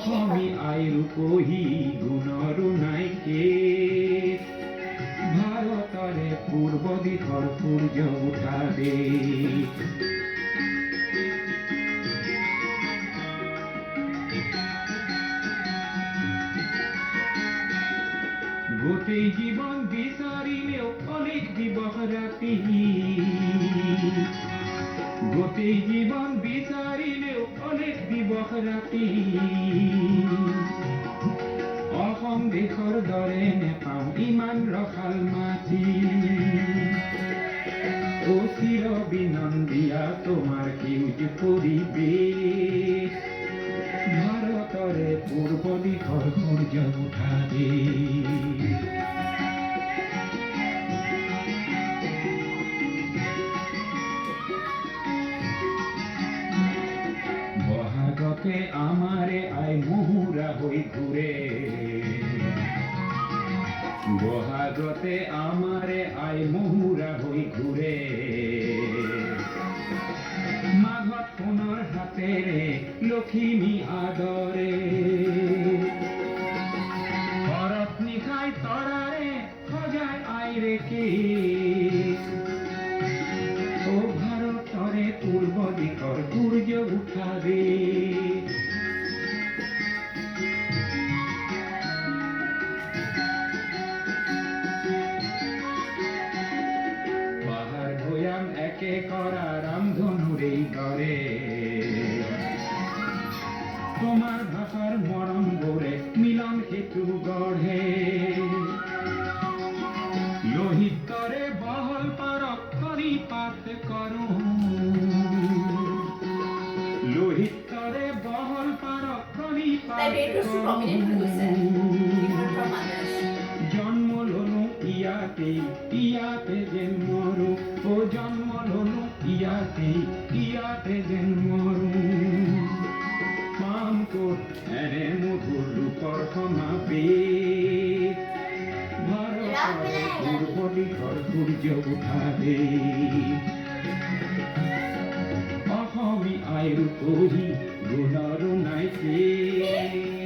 অসমী আইৰু কহি গুণৰো নাইকে ভাৰতৰে পূৰ্ব দিশৰ সূৰ্য উঠা দে গোটেই জীৱন বিচাৰিলেও অনেক দিৱস ৰাতি গোটেই জীৱন বিচাৰিলেও অনেক দিৱস ৰাতি অসম দেশৰ দৰে নেপাওঁ ইমান ৰসাল মাটি চিৰ বিনন্দিয়া তোমাৰ সেউজ পৰিৱেশ ভাৰতৰে পূৰ্ব দিশৰ সূৰ্য উঠা দে বহাগতে আমাৰে আই মুহুৰা হৈ ঘূৰে বহাগতে আমাৰে আই মুহুৰা হৈ ঘূৰে মাঘত সোণৰ হাতেৰে লখিমী আদৰে শৰত নিশাই তৰাৰে সজাই আইৰে কে ভাৰতৰে পূৰ্ব দিশৰ সূৰ্য উঠা দে পাহাৰ ভৈয়াম একে কৰা ৰামধনুৰেই দৰে তোমাৰ ভাষাৰ মৰম বোৰে মিলন সেতু গঢ়ে লোহিতৰে বহল পাৰক খৰি পাত কৰো লোহিতৰে বহল পাৰক খৰি পাত জন্ম ললো ইয়াতে যেন মৰো জন্ম ললো ইয়াতে যেন মৰো পাম ক'ত এনে মধুৰ ৰূপৰ সমাবেশ ভাৰতৰে পূৰ্ব দিশৰ সূৰ্য উঠা দে অসমী আইৰু কহি গুণৰো নাইকে